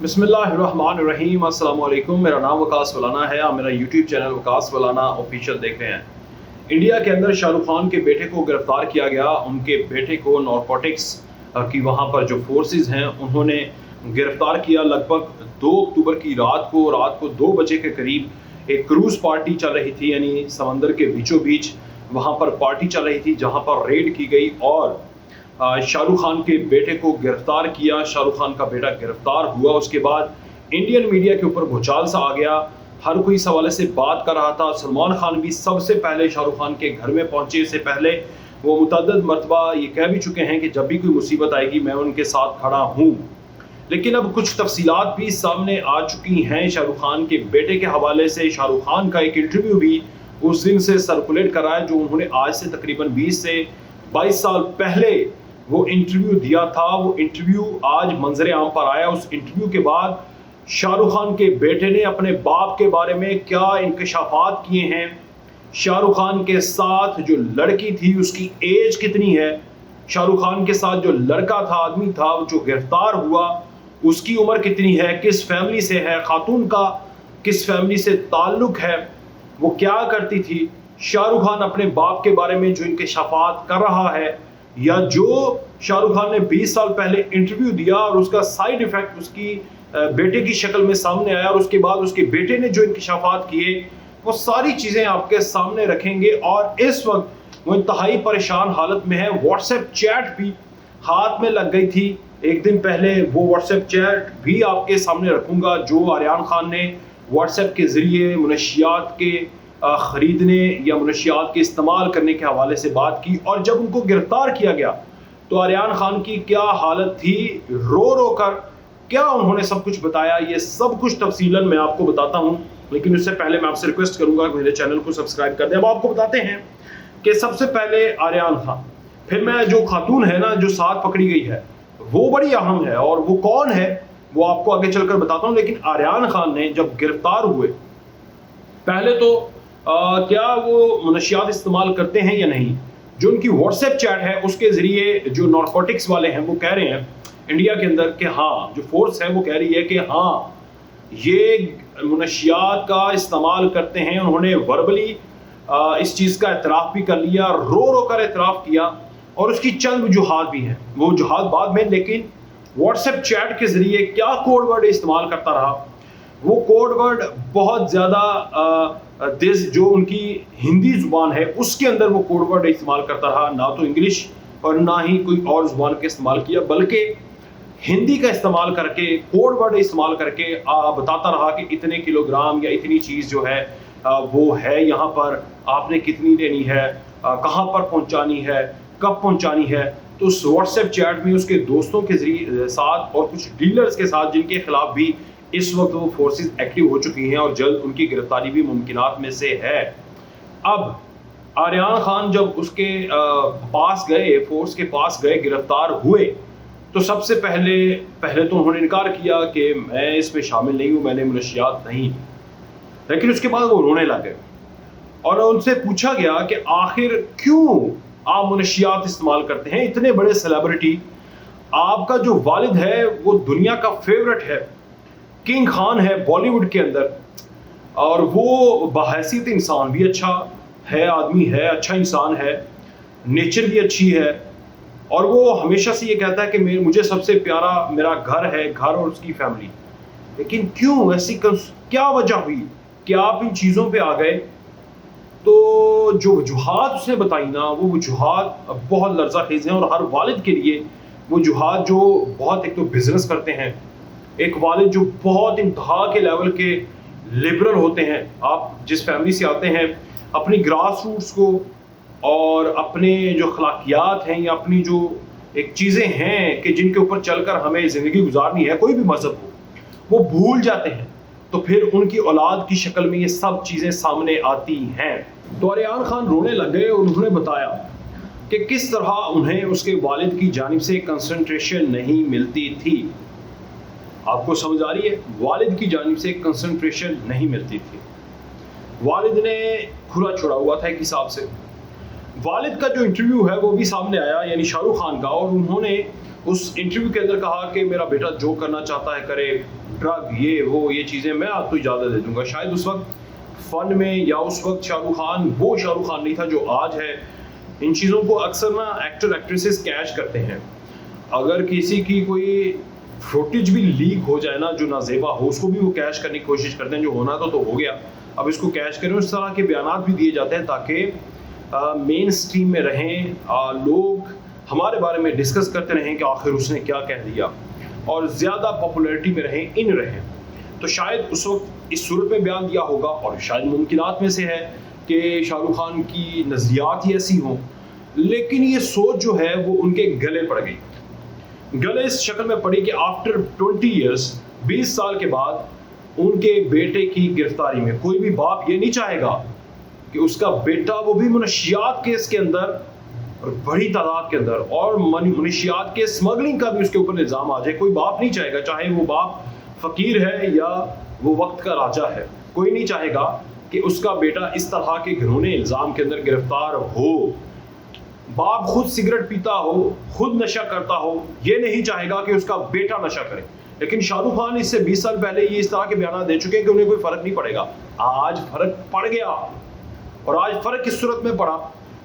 बिस्मिल्लाहिर्रहमानिर्रहीम। अस्सलाम वालेकुम। मेरा नाम वकास वलाना है। आप मेरा यूट्यूब चैनल वकास वलाना ऑफिशियल देख रहे हैं। इंडिया के अंदर शाहरुख खान के बेटे को गिरफ्तार किया गया। उनके बेटे को नारकोटिक्स की वहाँ पर जो फोर्सेस हैं उन्होंने गिरफ्तार किया। लगभग 2 अक्टूबर की रात को 2 बजे के करीब एक क्रूज़ पार्टी चल रही थी, यानी समंदर के बीचों बीच वहाँ पर पार्टी चल रही थी जहाँ पर रेड की गई और शाहरुख खान के बेटे को गिरफ्तार किया। शाहरुख खान का बेटा गिरफ्तार हुआ। उसके बाद इंडियन मीडिया के ऊपर भूचाल सा आ गया। हर कोई इस हवाले से बात कर रहा था। सलमान खान भी सबसे पहले शाहरुख खान के घर में पहुंचे। इससे पहले वो मुतअद्दिद मरतबा ये कह भी चुके हैं कि जब भी कोई मुसीबत आएगी मैं उनके साथ खड़ा हूँ। लेकिन अब कुछ तफसीलात भी सामने आ चुकी हैं शाहरुख खान के बेटे के हवाले से। शाहरुख खान का एक इंटरव्यू भी उस दिन से सर्कुलेट करा है जो उन्होंने आज से तकरीबन 20 से 22 साल पहले वो इंटरव्यू दिया था। वो इंटरव्यू आज मंजर आम पर आया। उस इंटरव्यू के बाद शाहरुख खान के बेटे ने अपने बाप के बारे में क्या इंकशाफात किए हैं, शाहरुख खान के साथ जो लड़की थी उसकी एज कितनी है, शाहरुख खान के साथ जो लड़का था, आदमी था जो गिरफ्तार हुआ, उसकी उम्र कितनी है, किस फैमिली से है, खातून का किस फैमिली से ताल्लुक है, वो क्या करती थी, शाहरुख खान अपने बाप के बारे में जो इंकशाफात कर रहा है, या जो शाहरुख खान ने 20 साल पहले इंटरव्यू दिया और उसका साइड इफेक्ट उसकी बेटे की शक्ल में सामने आया और उसके बाद उसके बेटे ने जो इंकशाफात किए, वो सारी चीज़ें आपके सामने रखेंगे। और इस वक्त वो इंतहाई परेशान हालत में है। व्हाट्सएप चैट भी हाथ में लग गई थी एक दिन पहले। वो व्हाट्सएप चैट भी आपके सामने रखूंगा जो आर्यान खान ने व्हाट्सएप के ज़रिए मुनशियात के ख़रीदने या मुनशियात के इस्तेमाल करने के हवाले से बात की। और जब उनको गिरफ्तार किया गया तो आर्यान खान की क्या हालत थी, रो रो कर क्या उन्होंने सब कुछ बताया, ये सब कुछ तफसीलन मैं आपको बताता हूँ। लेकिन उससे पहले मैं आपसे रिक्वेस्ट करूंगा कि मेरे चैनल को सब्सक्राइब कर दें। अब आपको बताते हैं कि सबसे पहले आर्यान खान, फिर मैं जो खातून है ना जो साथ पकड़ी गई है वो बड़ी अहम है और वो कौन है वो आपको आगे चलकर बताता हूँ। लेकिन आर्यान खान ने जब गिरफ्तार हुए, पहले तो क्या वो मुनशियात इस्तेमाल करते हैं या नहीं, जो उनकी व्हाट्सएप चैट है उसके ज़रिए जो नारकोटिक्स वाले हैं वो कह रहे हैं इंडिया के अंदर कि हाँ, जो फोर्स है वो कह रही है कि हाँ ये मुनशियात का इस्तेमाल करते हैं। उन्होंने वर्बली इस चीज़ का एतराफ़ भी कर लिया, रो रो कर एतराफ़ किया और उसकी चंद वजूहात भी हैं, वो वजूहात बाद में। लेकिन व्हाट्सएप चैट के ज़रिए क्या कोड वर्ड इस्तेमाल करता रहा, वो कोड वर्ड बहुत ज़्यादा देश जो उनकी हिंदी ज़ुबान है उसके अंदर वो कोड वर्ड इस्तेमाल करता रहा। ना तो इंग्लिश और ना ही कोई और ज़ुबान का इस्तेमाल किया, बल्कि हिंदी का इस्तेमाल करके, कोड वर्ड इस्तेमाल करके बताता रहा कि इतने किलोग्राम या इतनी चीज़ जो है वो है यहाँ पर, आपने कितनी लेनी है, कहाँ पर पहुँचानी है, कब पहुँचानी है। तो उस व्हाट्सएप चैट में उसके दोस्तों के साथ और कुछ डीलर्स के साथ जिनके खिलाफ भी इस वक्त वो फोर्सेस एक्टिव हो चुकी हैं और जल्द उनकी गिरफ्तारी भी मुमकिनात में से है। अब आर्यान खान जब उसके पास गए, फोर्स के पास गए, गिरफ्तार हुए, तो सबसे पहले तो उन्होंने इनकार किया कि मैं इसमें शामिल नहीं हूँ, मैंने मुनशियात नहीं। लेकिन उसके बाद वो रोने लगे और उनसे पूछा गया कि आखिर क्यों आप मुनशियात इस्तेमाल करते हैं, इतने बड़े सेलिब्रिटी, आपका जो वालिद है वो दुनिया का फेवरेट है, किंग खान है बॉलीवुड के अंदर, और वो बाहैसियत इंसान भी अच्छा है, आदमी है, अच्छा इंसान है, नेचर भी अच्छी है, और वो हमेशा से ये कहता है कि मुझे सबसे प्यारा मेरा घर है, घर और उसकी फैमिली। लेकिन क्यों ऐसी क्या वजह हुई कि आप इन चीज़ों पे आ गए? तो जो वजूहात उसने बताई ना, वो वजूहात बहुत लर्ज़ाखेज़ हैं और हर वालिद के लिए वजूहात जो बहुत, एक तो बिजनेस करते हैं, एक वालिद जो बहुत इंतहा के लेवल के लिबरल होते हैं, आप जिस फैमिली से आते हैं, अपनी ग्रास रूट्स को और अपने जो अखलाकियात हैं या अपनी जो एक चीज़ें हैं कि जिनके ऊपर चलकर हमें ज़िंदगी गुजारनी है, कोई भी मज़हब हो, वो भूल जाते हैं। तो फिर उनकी औलाद की शक्ल में ये सब चीज़ें सामने आती हैं। तो आर्यान खान रोने लग गए और उन्होंने बताया कि किस तरह उन्हें उसके वालिद की जानिब से कंसंट्रेशन नहीं मिलती थी। आपको समझ आ रही है? वालिद की जानिब से कंसंट्रेशन नहीं मिलती थी। वालिद ने खुला छोड़ा हुआ था एक हिसाब से। वालिद का जो इंटरव्यू है वो भी सामने आया, यानी शाहरुख खान का, और उन्होंने उस इंटरव्यू के अंदर कहा कि मेरा बेटा जो करना चाहता है करे, ड्रग ये वो ये चीज़ें मैं आपको इजाज़त दे दूंगा। शायद उस वक्त फ़न में या उस वक्त शाहरुख खान वो शाहरुख खान नहीं था जो आज है। इन चीज़ों को अक्सर ना एक्टर एक्ट्रेसेस कैच करते हैं। अगर किसी की कोई फुटेज भी लीक हो जाए ना जो नाजेबा हो, उसको भी वो कैच करने की कोशिश करते हैं। जो होना तो हो गया, अब इसको कैच करें। उस तरह के बयानात भी दिए जाते हैं ताकि मेन स्ट्रीम में रहें, लोग हमारे बारे में डिस्कस करते रहें कि आखिर उसने क्या कह दिया, और ज़्यादा पॉपुलैरिटी में रहें। तो शायद उस वक्त इस सूरत में बयान दिया होगा, और शायद मुमकिनात में से है कि शाहरुख खान की नज़रियात ही ऐसी हों, लेकिन ये सोच जो है वो उनके गले पड़ गई। गले इस शक्ल में पड़ी कि आफ्टर 20 ईयर्स, 20 साल के बाद उनके बेटे की गिरफ्तारी में कोई भी बाप ये नहीं चाहेगा कि उसका बेटा, वो भी मनशियात केस के अंदर और बड़ी तादाद के अंदर, और मनशियात के स्मगलिंग का भी उसके ऊपर इल्ज़ाम आ जाए। कोई बाप नहीं चाहेगा, चाहे वो बाप फ़कीर है या वो वक्त का राजा है, कोई नहीं चाहेगा कि उसका बेटा इस तरह के घिनौने इल्ज़ाम के अंदर गिरफ्तार हो। बाप खुद सिगरेट पीता हो, खुद नशा करता हो, ये नहीं चाहेगा कि उसका बेटा नशा करे। लेकिन शाहरुख खान इससे 20 साल पहले ये इस तरह के बयान दे चुके हैं कि उन्हें कोई फ़र्क नहीं पड़ेगा। आज फ़र्क पड़ गया, और आज फ़र्क किस सूरत में पड़ा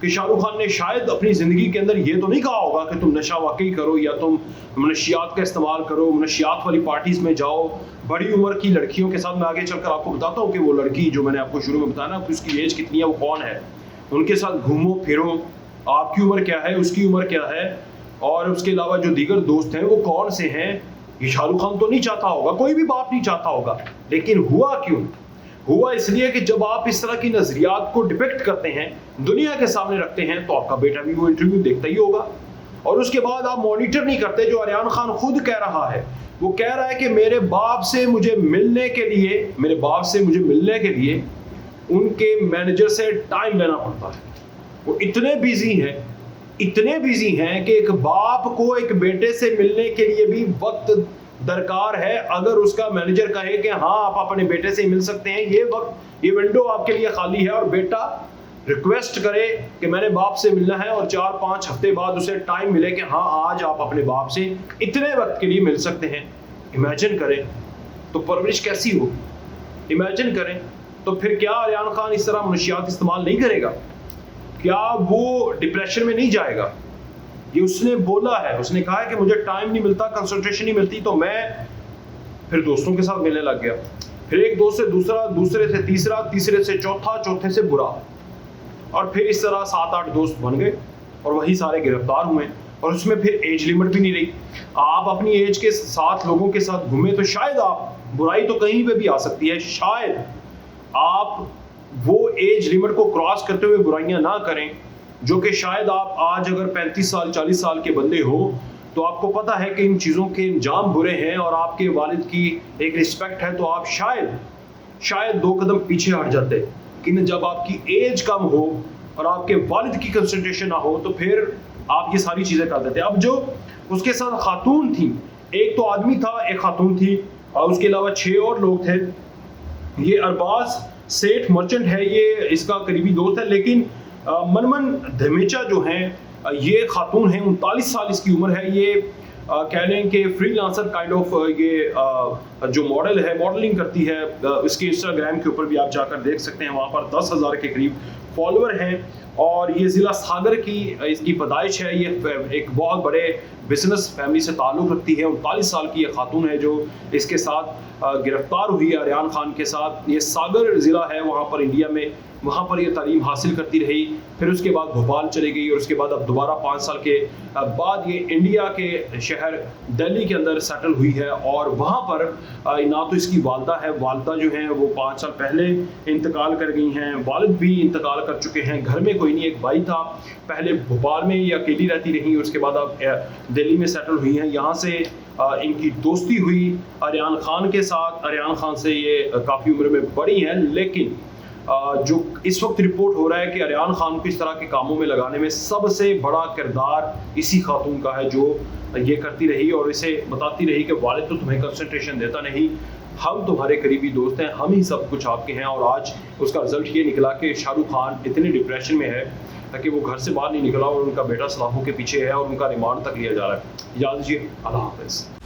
कि शाहरुख खान ने शायद अपनी ज़िंदगी के अंदर ये तो नहीं कहा होगा कि तुम नशा वाकई करो या तुम मनशियात का इस्तेमाल करो, मनशियात वाली पार्टीज़ में जाओ, बड़ी उम्र की लड़कियों के साथ। मैं आगे चलकर आपको बताता हूँ कि वो लड़की जो मैंने आपको शुरू में बताया ना, उसकी एज कितनी है, वो कौन है, उनके साथ घूमो फिरो, आपकी उम्र क्या है, उसकी उम्र क्या है, और उसके अलावा जो दीगर दोस्त हैं वो कौन से हैं। ये शाहरुख खान तो नहीं चाहता होगा, कोई भी बाप नहीं चाहता होगा। लेकिन हुआ क्यों? हुआ इसलिए कि जब आप इस तरह की नजरियात को डिपिक्ट करते हैं, दुनिया के सामने रखते हैं, तो आपका बेटा भी वो इंटरव्यू देखता ही होगा। और उसके बाद आप मॉनिटर नहीं करते, जो आर्यन खान खुद कह रहा है। वो कह रहा है कि मेरे बाप से मुझे मिलने के लिए उनके मैनेजर से टाइम लेना पड़ता है। वो इतने बिजी हैं कि एक बाप को एक बेटे से मिलने के लिए भी वक्त दरकार है। अगर उसका मैनेजर कहे कि हाँ आप अपने बेटे से मिल सकते हैं, ये विंडो आपके लिए खाली है, और बेटा रिक्वेस्ट करे कि मैंने बाप से मिलना है, और 4-5 हफ्ते बाद उसे टाइम मिले कि हाँ आज आप अपने बाप से इतने वक्त के लिए मिल सकते हैं। इमेजिन करें तो परवरिश कैसी हो, इमेजिन करें तो फिर क्या आर्यन खान इस तरह मनशियात इस्तेमाल नहीं करेगा? क्या वो डिप्रेशन में नहीं जाएगा? ये उसने बोला है, उसने कहा है कि मुझे टाइम नहीं मिलता, कंसंट्रेशन नहीं मिलती, तो मैं फिर दोस्तों के साथ मिलने लग गया। फिर एक दोस्त से दूसरा, दूसरे से तीसरा, तीसरे से चौथा, चौथे से बुरा, और फिर इस तरह 7-8 दोस्त बन गए, और वही सारे गिरफ्तार हुए। और उसमें फिर एज लिमिट भी नहीं रही। आप अपनी एज के साथ लोगों के साथ घूमे तो शायद आप, बुराई तो कहीं पे भी आ सकती है, शायद आप वो एज लिमिट को क्रॉस करते हुए बुराइयां ना करें, जो कि शायद आप आज अगर 35 साल 40 साल के बंदे हो तो आपको पता है कि इन चीज़ों के अंजाम बुरे हैं, और आपके वालिद की एक रिस्पेक्ट है, तो आप शायद 2 कदम पीछे हट जाते। लेकिन जब आपकी एज कम हो और आपके वालिद की कंसंट्रेशन ना हो, तो फिर आप ये सारी चीज़ें कर देते। अब जो उसके साथ खातून थी, एक तो आदमी था, एक खातून थी, और उसके अलावा 6 और लोग थे। ये अरबाज सेठ मर्चेंट है, ये इसका करीबी दोस्त है। लेकिन मनमन धमेचा जो हैं, ये खातून है, 39 साल इसकी उम्र है। ये कह लें कि फ्रीलांसर काइंड ऑफ ये जो मॉडल है, मॉडलिंग करती है। इसके इंस्टाग्राम के ऊपर भी आप जाकर देख सकते हैं, वहाँ पर 10,000 के करीब फॉलोअर हैं। और ये ज़िला सागर की इसकी पैदाइश है। ये एक बहुत बड़े बिजनेस फैमिली से ताल्लुक़ रखती है। 39 साल की ये खातून है जो इसके साथ गिरफ्तार हुई है आर्यन खान के साथ। ये सागर ज़िला है वहाँ पर इंडिया में, वहाँ पर ये तालीम हासिल करती रही। फिर उसके बाद भोपाल चली गई, और उसके बाद अब दोबारा 5 साल के बाद ये इंडिया के शहर दिल्ली के अंदर सेटल हुई है। और वहाँ पर ना तो इसकी वालदा है, वालदा जो हैं वो 5 साल पहले इंतकाल कर गई हैं, वालिद भी इंतकाल कर चुके हैं। घर में कोई नहीं, एक भाई था, पहले भोपाल में ये अकेली रहती रही, उसके बाद अब दिल्ली में सेटल हुई हैं। यहाँ से इनकी दोस्ती हुई आर्यन खान के साथ। आर्यन खान से ये काफ़ी उम्र में बड़ी हैं, लेकिन जो इस वक्त रिपोर्ट हो रहा है कि आर्यन खान को इस तरह के कामों में लगाने में सबसे बड़ा किरदार इसी खातून का है, जो ये करती रही और इसे बताती रही कि वालिद तो तुम्हें कंसंट्रेशन देता नहीं, हम तुम्हारे करीबी दोस्त हैं, हम ही सब कुछ आपके हैं। और आज उसका रिजल्ट ये निकला कि शाहरुख खान इतने डिप्रेशन में है कि वो घर से बाहर नहीं निकला और उनका बेटा सलाखों के पीछे है और उनका रिमांड तक लिया जा रहा है। इजाज़त दीजिए, अल्लाह हाफ़िज़।